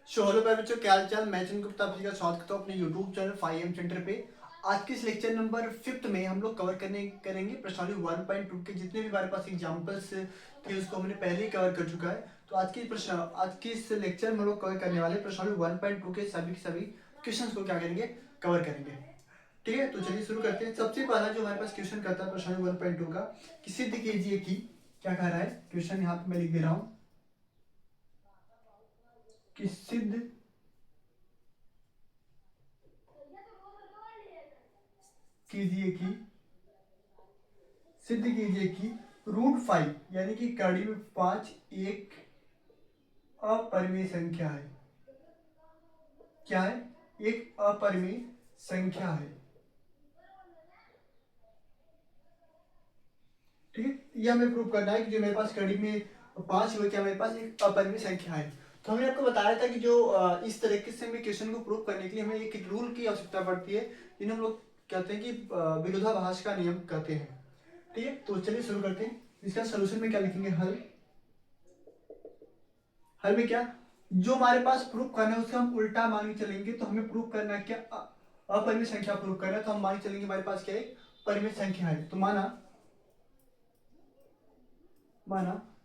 Hello भाई बच्चों, क्या हाल चाल। मैं चंद्र गुप्ता आप सभी का स्वागत करता हूँ अपने यूट्यूब चैनल 5M सेंटर पे। आज के इस लेक्चर नंबर 5th में हम लोग कवर करेंगे प्रश्नावली 1.2 के जितने भी हमारे पास एग्जांपल्स थे उसको हमने पहले ही कवर कर चुका है। तो आज के इस लेक्चर में हम लोग कवर करने वाले प्रश्नावली 1.2 के सभी क्वेश्चन को क्या करेंगे, कवर करेंगे। ठीक है, तो चलिए शुरू करते हैं। सबसे पहला जो हमारे पास क्वेश्चन करता है प्रश्नावली 1.2 का कि सिद्ध कीजिए कि, क्या कह रहा है क्वेश्चन, यहाँ पे मैं लिख दे रहा हूँ कि कीजिए कि सिद्ध कीजिए कि √5 यानी कि कड़ी में 5 एक अपरिमेय संख्या है। क्या है? एक अपरिमेय संख्या है। ठीक है, ये हमें प्रूव करना है कि जो मेरे पास कड़ी में 5 हुए, क्या मेरे पास एक अपरिमेय संख्या है। तो हमने आपको बताया था कि जो इस तरीके से हमें क्वेश्चन को प्रूव करने के लिए हमें एक रूल की आवश्यकता पड़ती है, जिन्हें हम लोग कहते हैं कि विरोधाभास का नियम कहते हैं। ठीक है, तो चलिए शुरू करते हैं। इसका सोल्यूशन में क्या लिखेंगे, हल में क्या, जो हमारे पास प्रूफ करना है उसका हम उल्टा मान के चलेंगे। तो हमें प्रूफ करना है क्या, अपरिमेय संख्या प्रूफ करना है, तो हम मान के चलेंगे हमारे पास क्या है, परिमेय संख्या है। तो माना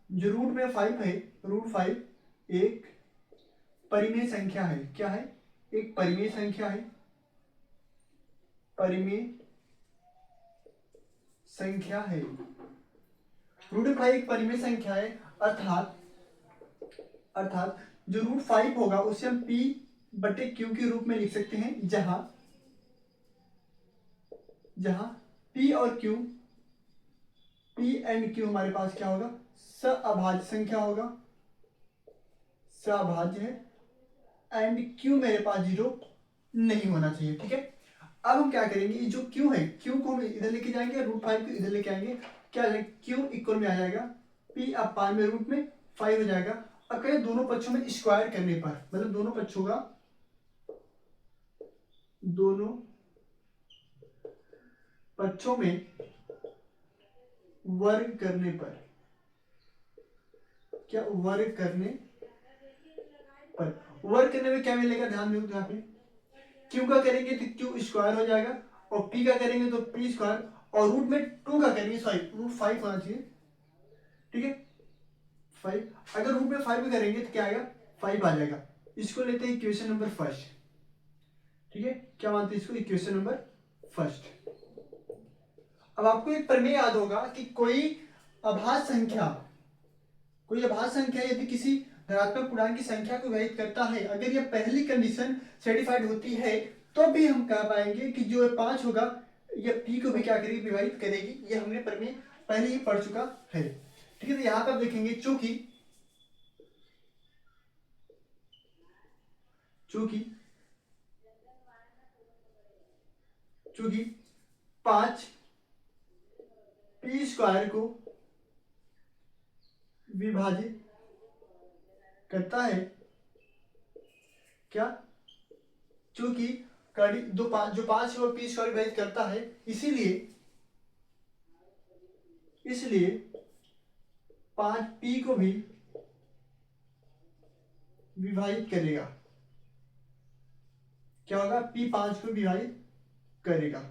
जो रूट में 5 है, √5 एक परिमेय संख्या है। क्या है? एक परिमेय संख्या है। परिमेय संख्या है। √5 एक परिमेय संख्या है, अर्थात जो √5 होगा उसे हम P/Q के रूप में लिख सकते हैं, जहां P और Q, P एंड Q हमारे पास क्या होगा, सअभाज्य संख्या होगा, सअभाज्य है। एंड Q मेरे पास 0 नहीं होना चाहिए। ठीक है, अब हम क्या करेंगे, जो Q है, Q को हम इधर लेके जाएंगे, √5 को इधर लेके आएंगे। क्या है, Q इक्वल में आ जाएगा P/5 में रूट में 5 हो जाएगा। अब कहें दोनों पक्षों में स्क्वायर करने पर, मतलब दोनों पक्षों का, दोनों पक्षों में वर्ग करने पर, क्या वर्ग करने पर, वर्ग करने में क्या मिलेगा, ध्यान दो यहाँ पे। Q का करेंगे तो Q स्क्वायर हो जाएगा, और P का करेंगे तो P स्क्वायर, और रूट में 2 का करेंगे, सॉरी √5 होना चाहिए। ठीक है, 5, अगर रूट में 5 का करेंगे तो क्या आएगा, 5 आ जाएगा। इसको लेते हैं इक्वेशन नंबर फर्स्ट। ठीक है, क्या मानते हैं इसको, इक्वेशन नंबर फर्स्ट। अब आपको एक प्रमेय याद होगा कि कोई अभाज्य संख्या यदि किसी धनात्मक पूर्णांक की संख्या को विभाजित करता है, अगर यह पहली कंडीशन सेटिस्फाइड होती है, तो भी हम कह पाएंगे कि जो 5 होगा यह P को भी क्या करेगी, विभाजित करेगी। ये हमने प्रमेय पहले ही पढ़ चुका है। ठीक है, तो यहां पर आप देखेंगे चूंकि 5 P स्क्वायर को विभाजित करता है, क्या, चूंकि जो 5 है वो P स्क्वायर विभाजित करता है, इसलिए 5P को भी विभाजित करेगा। क्या होगा, P 5 को विभाजित करेगा।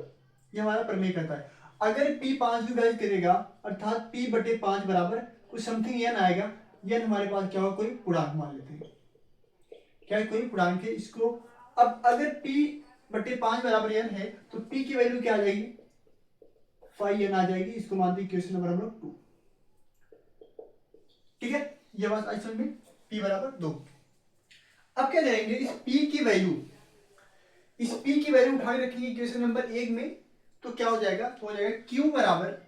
ये हमारा प्रमेय कहता है। अगर P 5 को विभाजित करेगा, अर्थात P/5 बराबर कुछ समथिंग n आएगा। n हमारे पास क्या होगा, कोई पूर्णांक मान लेते हैं। क्या है, कोई पूर्णांक है। इसको अब अगर P/5 बराबर n है तो P की वैल्यू क्या आ जाएगी, 5n आ जाएगी। इसको मानते हैं क्वेश्चन नंबर हम लोग 2। ठीक है, ये बात आज समझ में, P बराबर 2। अब क्या करेंगे, इस P की वैल्यू उठा के रखेंगे इक्वेशन नंबर 1 में। तो क्या हो जाएगा, Q बराबर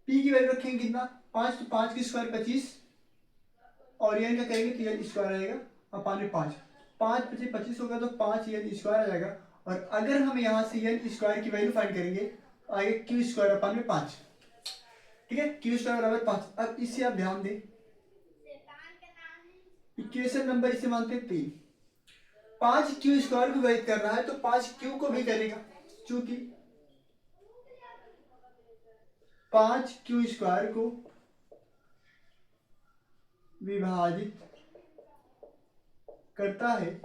P की वैल्यू रखेंगे कितना, 5, तो 5 की स्क्वायर 25, और n का करेंगे तो n स्क्वायर आएगा, और 5 25 होगा तो 5n स्क्वायर आ जाएगा। और अगर हम यहाँ से n स्क्वायर की वैल्यू फाइंड करेंगे तो आएगा Q स्क्वायर 5। ठीक है, Q स्क्वायर बराबर 5। अब इसे आप ध्यान दें, इक्वेशन नंबर इसे मानते हैं 3। 5Q स्क्वायर को विभाजित कर रहा है तो 5Q को भी करेगा, क्योंकि 5Q स्क्वायर को विभाजित करता है,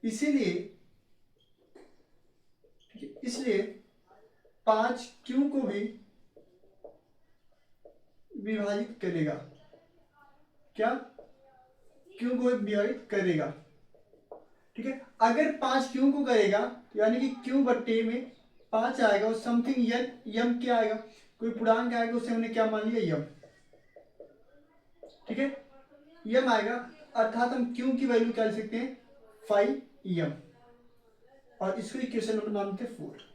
इसीलिए इसलिए 5 क्यू को भी विभाजित करेगा। क्या? क्यू को विभाजित करेगा। ठीक है, अगर 5 क्यू को करेगा यानी कि क्यू बट्टे में 5 आएगा और समथिंग यन, यम क्या आएगा, कोई पूर्णांक आएगा, उसे हमने क्या मान लिया, यम। ठीक है, यम आएगा, अर्थात हम क्यू की वैल्यू क्या लिख सकते हैं, 5 यम, और इसको इक्वेशन नंबर मानते हैं 4।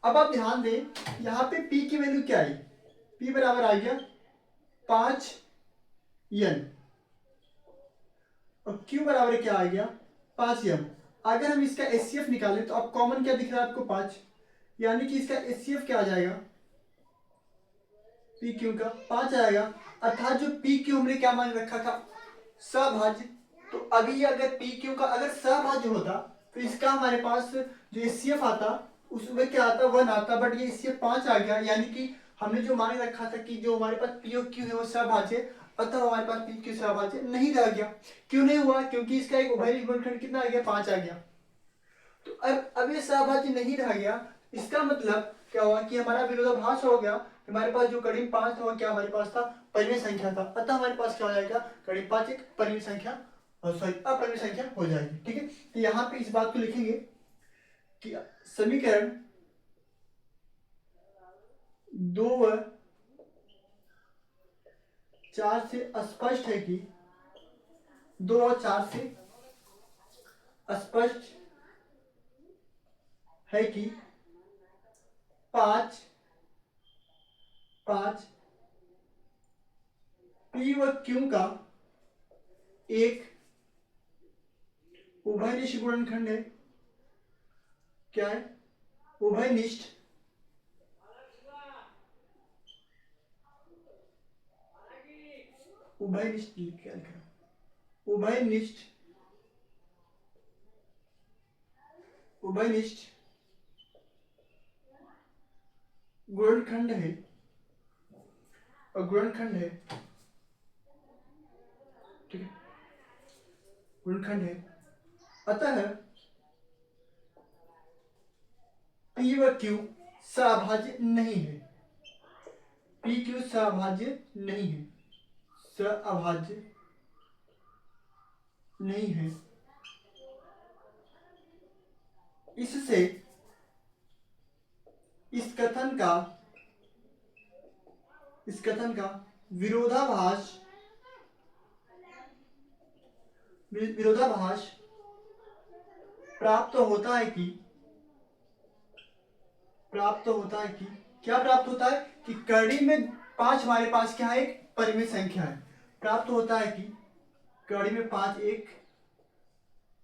अब आप ध्यान दें, यहाँ पे p की वैल्यू क्या आई, p बराबर आ गया 5 यन, और q बराबर क्या आ गया, 5 यम। अगर हम इसका एचसीएफ निकालें तो अब कॉमन क्या दिख रहा है आपको, 5, यानी कि इसका एचसीएफ क्या आ जाएगा, पी क्यू का 5 आएगा, अर्थात जो पी क्यू हमने क्या मान रखा था, सहभाज्य। तो अभी अगर पी क्यू का अगर सहभाज्य होता तो इसका हमारे पास जो एचसीएफ आता उसमें क्या आता, 1 आता, बट ये एचसीएफ 5 आ गया, यानी कि हमने जो मान रखा था कि जो हमारे पास पी और क्यू है वो सहभाज्य, अतः हमारे पास पी क्यू सहभाज्य नहीं रह गया। क्यों नहीं हुआ, क्योंकि इसका एक उभयनिष्ठ गुणनखंड कितना आ गया, 5 आ गया। तो अब ये सहभाज्य नहीं रह गया, इसका मतलब क्या हुआ कि हमारा विरोधाभास हो गया। हमारे पास जो करीब 5 था वो क्या हमारे पास था, परिमेय संख्या था, अतः हमारे पास क्या हो जाएगा, करीब 5 एक परिमेय संख्या, सॉरी अपरिमेय संख्या हो जाएगी। ठीक है, तो यहाँ पे इस बात को लिखेंगे कि समीकरण 2 व 4 से स्पष्ट है कि 2 और 4 से स्पष्ट है कि 5 पी व क्यू का एक उभयनिष्ठ गुणनखंड है। क्या है, उभयनिष्ठ उभयनिष्ठ क्या लिखा, उभयनिष्ठ गुणनखंड है, और गुणनखंड है, ठीक है, गुणनखंड है, अतः पी व क्यू सहभाज्य नहीं है, पी क्यू सहभाज्य नहीं है, सहभाज्य नहीं है। इससे इस कथन का विरोधाभास प्राप्त होता है कि क्या प्राप्त होता है कि कड़ी में 5 हमारे पास क्या है, एक परिमेय संख्या है। प्राप्त होता है कि कड़ी में 5 एक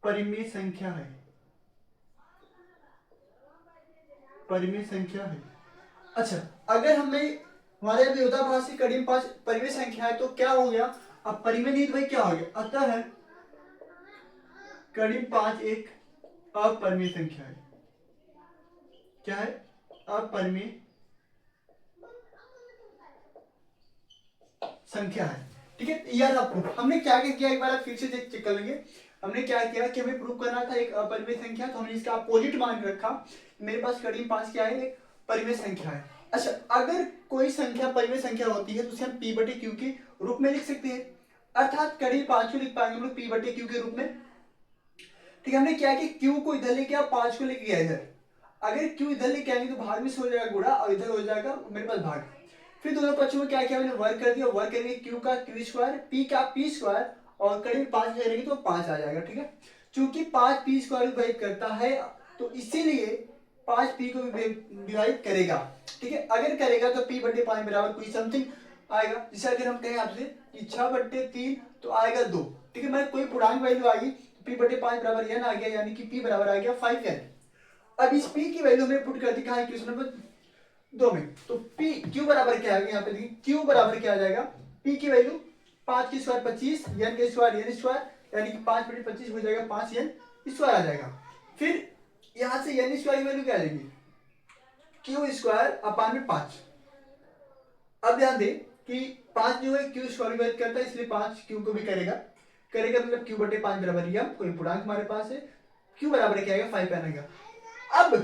परिमेय संख्या है, परिमेय संख्या है। अच्छा, अगर हमें हमारे विरोधाभास की कड़ी में 5 परिमेय संख्या है तो क्या हो गया, अब परिमेय नहीं तो भाई क्या हो गया, अतः कड़ी 5 एक अपरिमेय संख्या है। क्या है, अपरिमेय संख्या है। ठीक है, याद आपको हमने क्या क्या किया, एक बार आप फिर से चेक कर लेंगे। हमने क्या किया कि हमें प्रूव करना था एक अपरिमेय संख्या, तो हमने इसका अपोजिट मान रखा, मेरे पास कड़ी 5 क्या है, एक परिमेय संख्या है। अच्छा, अगर कोई संख्या परिमेय संख्या होती है तो उसे हम p बटे क्यू के रूप में लिख सकते हैं, अर्थात कड़ी 5 को लिख पाएंगे हम लोग p बटे क्यू के रूप में। ठीक है, हमने क्या कि q को इधर लेके 5 को लेके गया इधर, अगर q इधर लेके आएंगे तो भाग में से हो जाएगा गुणा और इधर हो जाएगा मेरे पास भाग। फिर दोनों पक्षों में क्या किया मैंने, वर्ग कर दिया, वर्ग करेंगे q का q स्क्वायर, p का p स्क्वायर, और करीब 5 करेंगे तो 5 आ जाएगा। ठीक है, चूंकि 5 p स्क्वायर विभाजित करता है तो इसीलिए 5 p को विभाजित करेगा। ठीक है, अगर करेगा तो p बटे 5 बराबर कोई समथिंग आएगा, जैसे अगर हम कहें आपसे कि 6 बटे 3 तो आएगा 2। ठीक है, मैं कोई पूर्णांक वैल्यू आ गई तो p बटे 5 बराबर n आ गया, यानी कि p बराबर आ गया 5n। अब इस p की वैल्यू हमने पुट कर दी कहा है क्वेश्चन नंबर 2 में, तो p q बराबर क्या आ गया, यहाँ पे देखिए q बराबर क्या आ जाएगा, p की वैल्यू 5 की स्क्वायर 25, n के स्क्वायर n स्क्वायर, यानी कि 5 बटे 25 हो जाएगा 5n स्क्वायर आ जाएगा। फिर यहाँ से n स्क्वायर की वैल्यू क्या आ जाएगी, q स्क्वायर अपान में 5। अब ध्यान दें कि 5 जो है q स्क्वायर विभाजित करता है, इसलिए 5 q को भी करेगा। करेगा मतलब q बटे 5 बराबर m, कोई पूर्णांक हमारे पास है, q बराबर क्या आएगा 5 आएगा। अब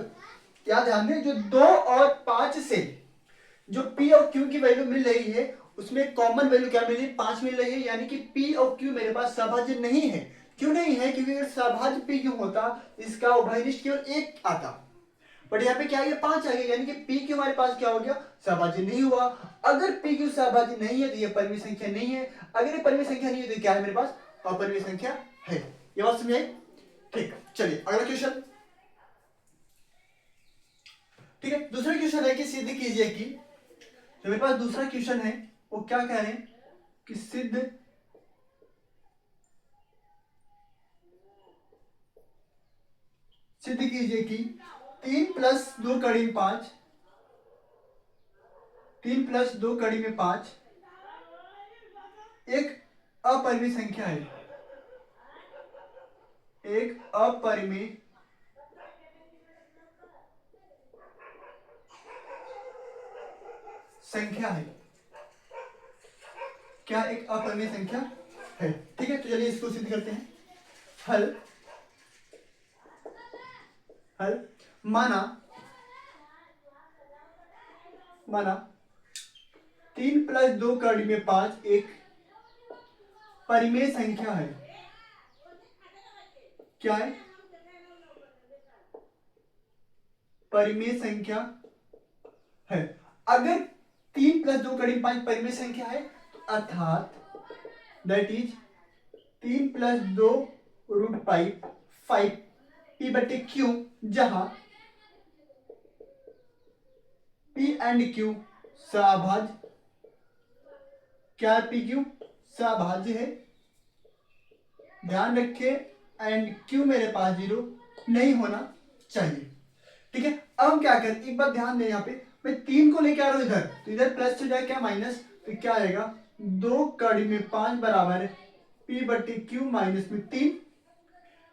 क्या ध्यान दें, जो 2 और 5 से जो p और q की वैल्यू मिल रही है उसमें कॉमन वैल्यू क्या मिल रही है 5 मिल रही है, यानी कि p और q मेरे पास सहभाज्य नहीं है। क्यों नहीं है? क्योंकि अगर सहभाज्य p q होता इसका उभयनिष्ठ केवल 1 आता, बट यहाँ पे क्या आ गया 5 आ गया, यानी कि पी क्यू हमारे पास क्या हो गया सहभाज्य नहीं हुआ। अगर पी क्यू सहभाज्य नहीं है तो ये परिमेय संख्या नहीं है, अगर ये परिमेय संख्या नहीं है तो क्या है मेरे पास अपरिमेय संख्या है। ये बात समझ आई? ठीक, चलिए अगला क्वेश्चन। ठीक है, दूसरा क्वेश्चन है कि सिद्ध कीजिए कि, तो मेरे पास दूसरा क्वेश्चन है वो क्या कह रहे हैं कि सिद्ध कीजिए कि 3 प्लस 2 कड़ी में 5, 3 प्लस 2 कड़ी में 5 एक अपरिमेय संख्या है, एक अपरिमेय संख्या है। क्या एक अपरिमेय संख्या है? ठीक है, तो चलिए इसको सिद्ध करते हैं। हल हल माना 3 प्लस 2 कड़ी में 5 एक परिमेय संख्या है। क्या है? परिमेय संख्या है। अगर 3 प्लस 2 कड़ी में 5 परिमेय संख्या है तो अर्थात that is 3 plus 2 root 5 P बटे क्यू, जहां पी एंड क्यू सहभाज्य, क्या पी क्यू सहभाज्य है, ध्यान रखें एंड क्यू मेरे पास 0 नहीं होना चाहिए। ठीक है, अब हम क्या करें, एक बात ध्यान दें, यहाँ पे मैं 3 को लेके आ रहा हूं इधर, तो इधर प्लस से जाए क्या माइनस, तो क्या आएगा 2 कड़ी में 5 बराबर है पी बटे क्यू माइनस में 3।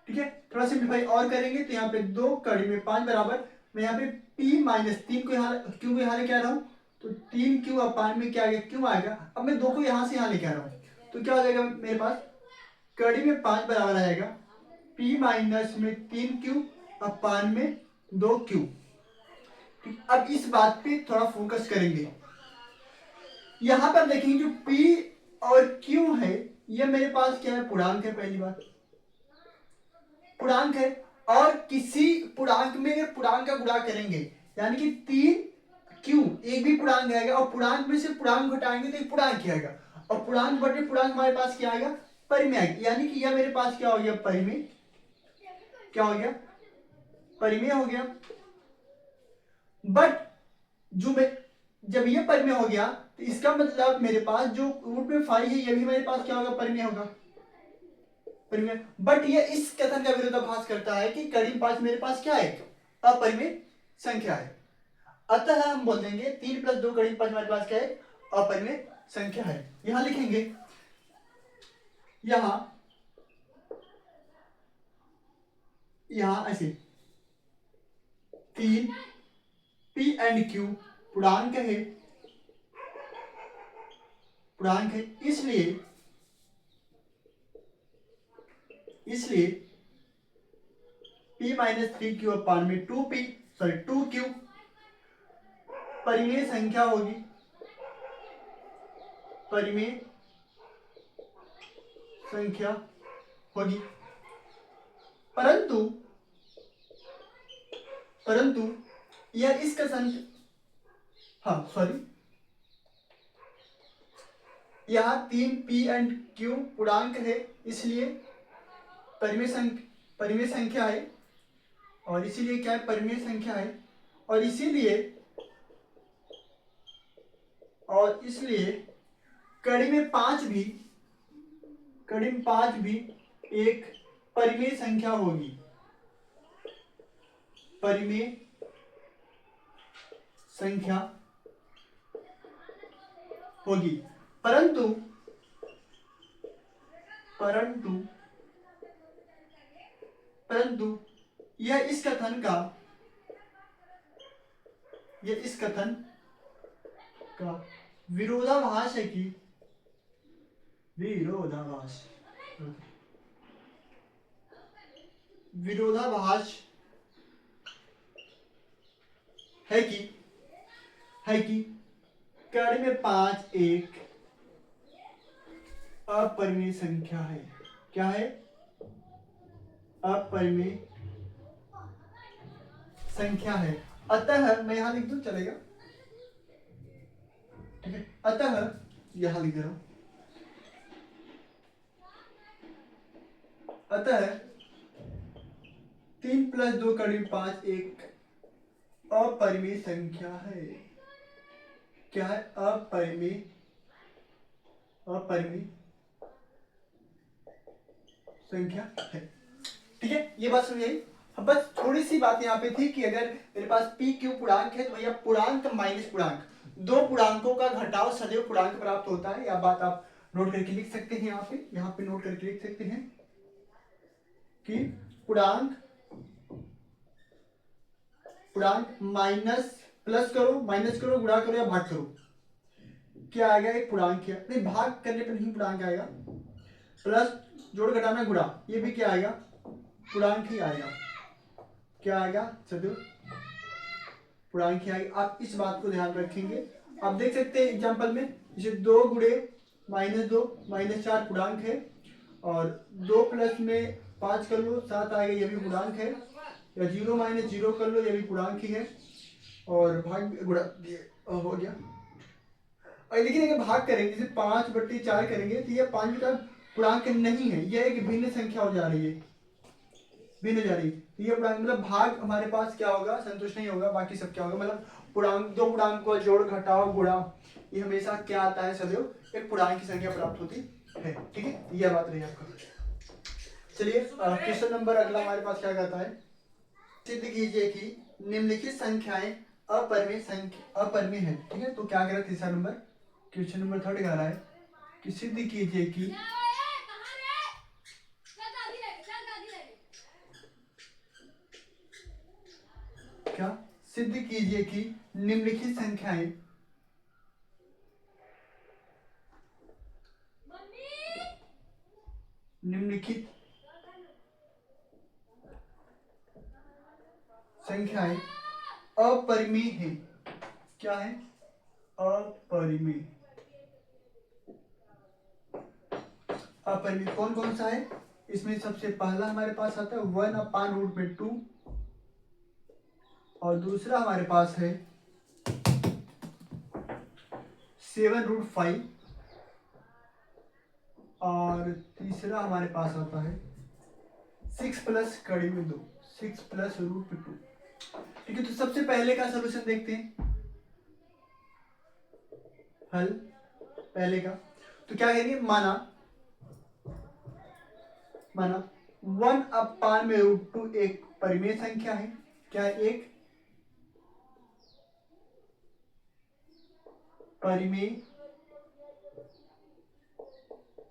ठीक है, थोड़ा सिंप्लीफाई और करेंगे तो यहाँ पे 2 कड़ी में 5 बराबर, मैं यहाँ पे p माइनस 3 को यहाँ क्यू को यहाँ लेके आ रहा हूँ, तो 3 क्यू अपान में क्या आ गया क्यू आएगा। अब मैं 2 को यहाँ से यहाँ लेके आ रहा हूँ तो क्या हो जाएगा मेरे पास कड़ी में 5 बराबर आएगा p माइनस में 3 क्यू अपान में 2 क्यू। अब इस बात पे थोड़ा फोकस करेंगे, यहां पर देखेंगे जो p और q है ये मेरे पास क्या है पूर्णांक है, पहली बात पूर्णांक है, और किसी पूर्णांक में अगर पूर्णांक का गुणा करेंगे यानी कि 3 क्यू एक भी पूर्णांक आएगा और पूर्णांक में से पूर्णांक घटाएंगे तो एक पूर्णांक ही आएगा, और पूर्णांक बटे पूर्णांक हमारे पास क्या आएगा परिमेय आएगा, यानी कि यह मेरे पास क्या हो गया परिमेय, क्या हो गया परिमेय हो गया। बट जो मैं जब ये परिमेय हो गया तो इसका मतलब मेरे पास जो रूट में 5 है ये भी मेरे पास क्या होगा परिमेय होगा, परिमेय। बट ये इस कथन का विरोधाभास करता है कि कड़ी 5 मेरे पास क्या है अपरिमेय संख्या है, अतः हम बोल देंगे 3 प्लस 2 कड़ी 5 हमारे पास क्या है अपरिमेय संख्या है। यहां लिखेंगे, यहां ऐसे 3 पी एंड क्यू पूर्णांक है, इसलिए p माइनस 3 क्यू अपान में 2 क्यू परिमेय संख्या होगी, परिमेय संख्या होगी। परंतु यह इस कथन, यहाँ 3 पी एंड क्यू पूर्णांक है इसलिए परिमेय संख्या है, और इसीलिए क्या है परिमेय संख्या है, और इसलिए कड़ी में 5 भी एक परिमेय संख्या होगी, परिमेय संख्या होगी। परंतु यह इस कथन का विरोधाभास है कि विरोधाभास है कि कड़ी में 5 एक अपरिमेय संख्या है। क्या है? अपरिमेय संख्या है। अतः मैं यहां लिख दूं, चलेगा? ठीक है, अतः यहां लिख दे रहा हूं, अतः 3 + 2 कड़ी 5 एक अपरिमेय संख्या है। क्या है? अपरिमेय संख्या है। ठीक है, ये बात समझ आई। अब बस थोड़ी सी बात यहाँ पे थी कि अगर मेरे पास पी क्यू पूर्णांक है तो भैया पूर्णांक माइनस पूर्णांक, दो पूर्णांकों का घटाव सदैव पूर्णांक प्राप्त होता है। यह बात आप नोट करके लिख सकते हैं। यहाँ पे नोट करके लिख सकते हैं कि पूर्णांक माइनस प्लस करो, माइनस करो, गुणा करो या भाग करो, क्या आएगा? एक पूर्णांक है। नहीं, भाग करने पर नहीं पूर्णांक आएगा, प्लस जोड़ घटाना गुणा, ये भी क्या आएगा? पूर्णांक ही आएगा। क्या आएगा? सदैव पूर्णांक ही आएगा। आप इस बात को ध्यान रखेंगे। आप देख सकते हैं एग्जांपल में, जैसे 2 गुणे -2 -4 पूर्णांक है, और 2 प्लस में 5 कर लो 7 आएगा, ये भी पूर्णांक है। या 0 - 0 कर लो, ये भी पूर्णांक ही है। और भाग गुणा हो गया। और लेकिन अगर भाग करेंगे, जैसे 5/4 करेंगे, तो ये 5 पूर्णांक नहीं है, यह एक भिन्न संख्या हो जा रही है, भिन्न जा रही है। ये पूर्णांक मतलब भाग हमारे पास क्या होगा? संतुष्ट नहीं होगा। बाकी सब क्या होगा? मतलब पूर्णांक, दो पूर्णांक को जोड़ घटाव गुणा, ये हमेशा क्या आता है? सदैव एक पूर्णांक की संख्या प्राप्त होती है। ठीक है, यह बात रही आपका। चलिए क्वेश्चन नंबर अगला हमारे पास क्या कहता है? सिद्ध कीजिए कि निम्नलिखित संख्याएं अपरिमेय है। ठीक है, तो क्या कह रहा है? तीसरा नंबर, क्वेश्चन नंबर 3 कह रहा है कि सिद्ध कीजिए कि क्या? सिद्ध कीजिए कि निम्नलिखित संख्याएं अपरिमेय है। क्या है? अपरिमेय। अपरिमेय कौन कौन सा है? इसमें सबसे पहला हमारे पास आता है 1/√2, और दूसरा हमारे पास है 7√5, और तीसरा हमारे पास आता है 6 + कड़ी में 2, 6 + √2। ठीक है, तो सबसे पहले का सलूशन देखते हैं, हल पहले का। तो क्या कहेंगे? माना 1/√2 एक परिमेय संख्या है। क्या है? एक परिमेय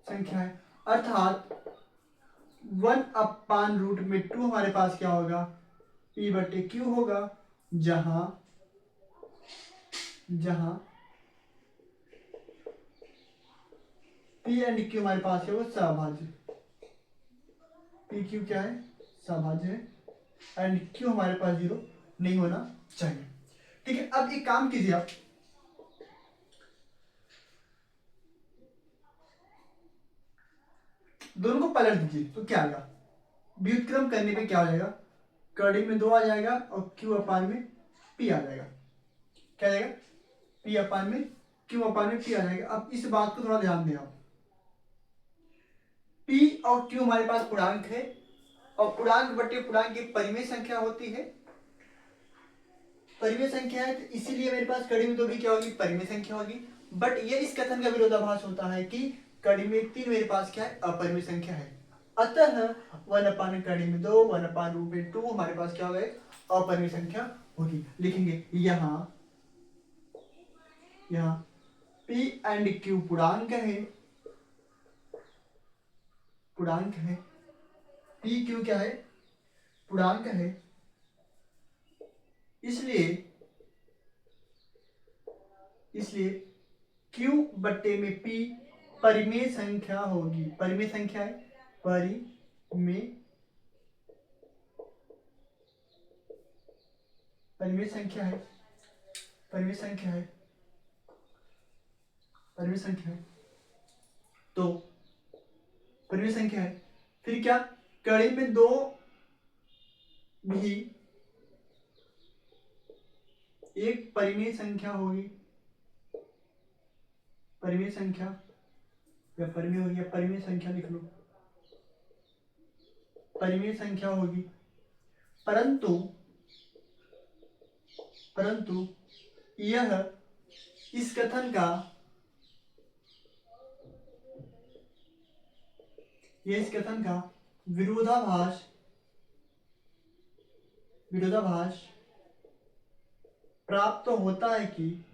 संख्या है, अर्थात 1/√2 हमारे पास क्या होगा? P/Q होगा, जहां P एंड Q हमारे पास है वो सहभाज्य। PQ क्या है? सहभाज्य है, एंड Q हमारे पास 0 नहीं होना चाहिए। ठीक है, अब एक काम कीजिए आप, दोनों को पलट दीजिए, तो क्या आएगा? व्युत्क्रम करने पे क्या हो जाएगा? कड़ी में 2 आ जाएगा और Q अपान में P आ जाएगा। क्या आ जाएगा? P अपान में Q अपान में P आ जाएगा। अब इस बात को थोड़ा ध्यान दें आप, P और Q हमारे पास पूर्णांक है, और पूर्णांक बटे पूर्णांक की परिमेय संख्या होती है। परिमेय संख्या है, तो इसीलिए मेरे पास कड़ी में 2 भी क्या होगी? परिमेय संख्या होगी। बट ये इस कथन का विरोधाभास होता है कि कड़ी में 3 मेरे पास क्या है? अपरिमेय संख्या है। अतः 1/, कड़ी में 2, 1/√2 हमारे पास क्या होगा? अपरिमेय संख्या होगी। लिखेंगे यहाँ P एंड Q पूर्णांक है, P Q क्या है? पूर्णांक है। इसलिए Q बट्टे में P परिमेय संख्या होगी। परिमेय संख्या है, परिमेय संख्या है, परिमेय संख्या है, परिमेय संख्या है, तो परिमेय संख्या है। फिर क्या, कड़ी में दो भी एक परिमेय संख्या होगी, परिमेय संख्या या परिमेय होगी, या परिमेय संख्या लिख लो, परिमेय संख्या होगी, परंतु यह इस कथन का विरोधाभास प्राप्त होता है कि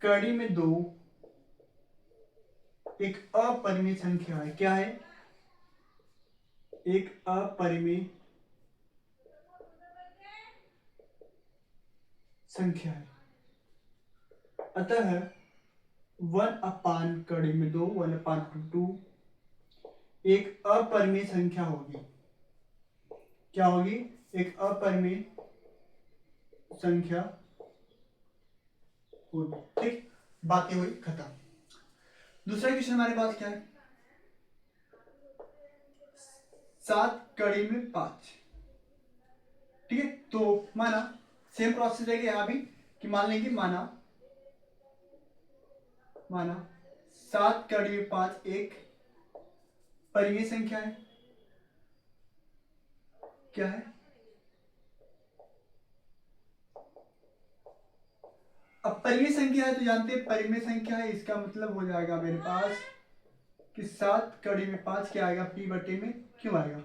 कड़ी में दो एक अपरिमेय संख्या है। क्या है? एक अपरिमेय संख्या है। अतः 1/, कड़ी में दो 1/2 एक अपरिमेय संख्या होगी। क्या होगी? एक अपरिमेय संख्या होगी। ठीक, बातें हुई खत्म। दूसरा क्वेश्चन हमारे पास क्या है? 7 कड़ी में 5। ठीक है, तो माना सेम प्रोसेस रहेगा यहां भी कि मान लेंगे माना 7 कड़ी में 5 एक परिमेय संख्या है। क्या है? अब परिमेय संख्या है तो जानते हैं परिमेय संख्या है, इसका मतलब हो जाएगा मेरे पास कि 7 कड़ी में 5 क्या आएगा? P बटे में क्यों आएगा?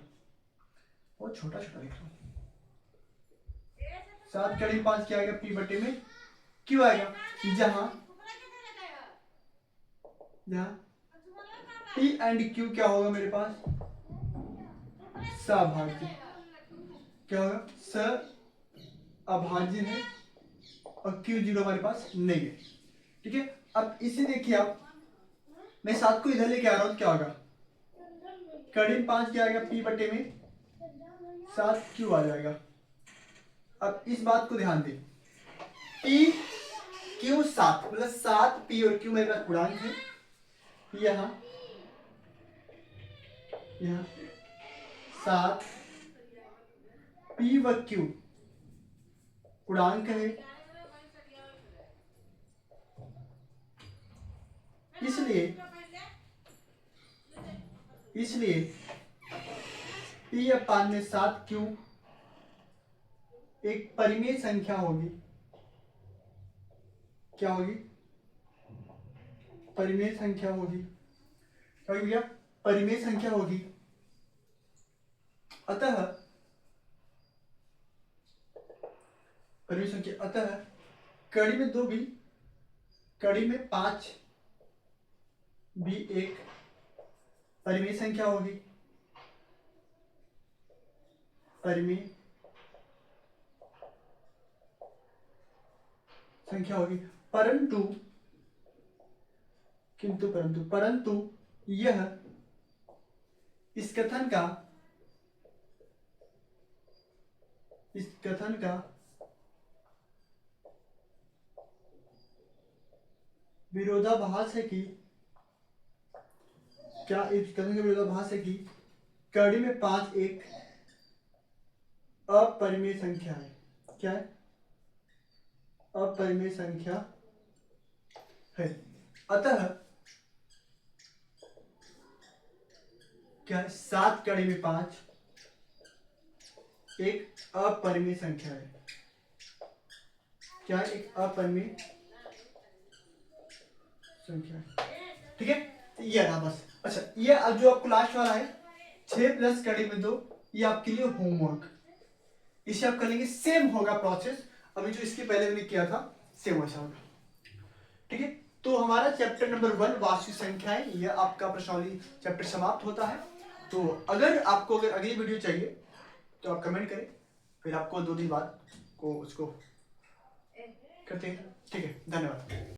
बहुत छोटा लिख रहा हूं। 7 कड़ी में 5 क्या आएगा? P बटे में क्यों आएगा? जहां P एंड Q क्या होगा मेरे पास? सभाज्य। क्या होगा? अभाज्य है और Q0 हमारे पास नहीं है। ठीक है, अब इसे देखिए आप, मैं 7 को इधर लेके आ रहा हूं, क्या होगा? कड़ी में 5 क्या आएगा? P बटे में 7 Q आ जाएगा। अब इस बात को ध्यान दें, P Q 7 मतलब 7 P और Q मेरे पास पूर्णांक है। यहाँ 7 P व Q पूर्णांक है, इसलिए P अपान में 7 Q एक परिमेय संख्या होगी। क्या होगी? परिमेय संख्या होगी। क्या होगी भैया? परिमेय संख्या होगी। अतः परिमेय संख्या, अतः कड़ी में 2 भी, कड़ी में 5 भी एक परिमेय संख्या होगी, परिमेय संख्या होगी, परंतु यह इस कथन का विरोधाभास है कि, क्या इस कथन का विरोधाभास है कि कड़ी में 5 एक अपरिमेय संख्या है। क्या है? अपरिमेय संख्या है। अतः क्या है? 7 कड़ी में 5 एक अपरिमेय संख्या है। क्या है? एक अपरिमेय संख्या है। ठीक है, ये रहा बस। अच्छा, ये अब जो आपको लास्ट वाला है 6 प्लस कड़ी में 2, ये आपके लिए होमवर्क, इसे आप कर लेंगे। सेम होगा प्रोसेस, अभी जो इसके पहले मैंने किया था सेम वैसा होगा। ठीक है, तो हमारा चैप्टर नंबर 1 वास्तविक संख्याएं, यह आपका प्रश्नावली चैप्टर समाप्त होता है। तो अगर अगली वीडियो चाहिए तो आप कमेंट करें, फिर आपको 2 दिन बाद को उसको करते हैं। ठीक है, धन्यवाद।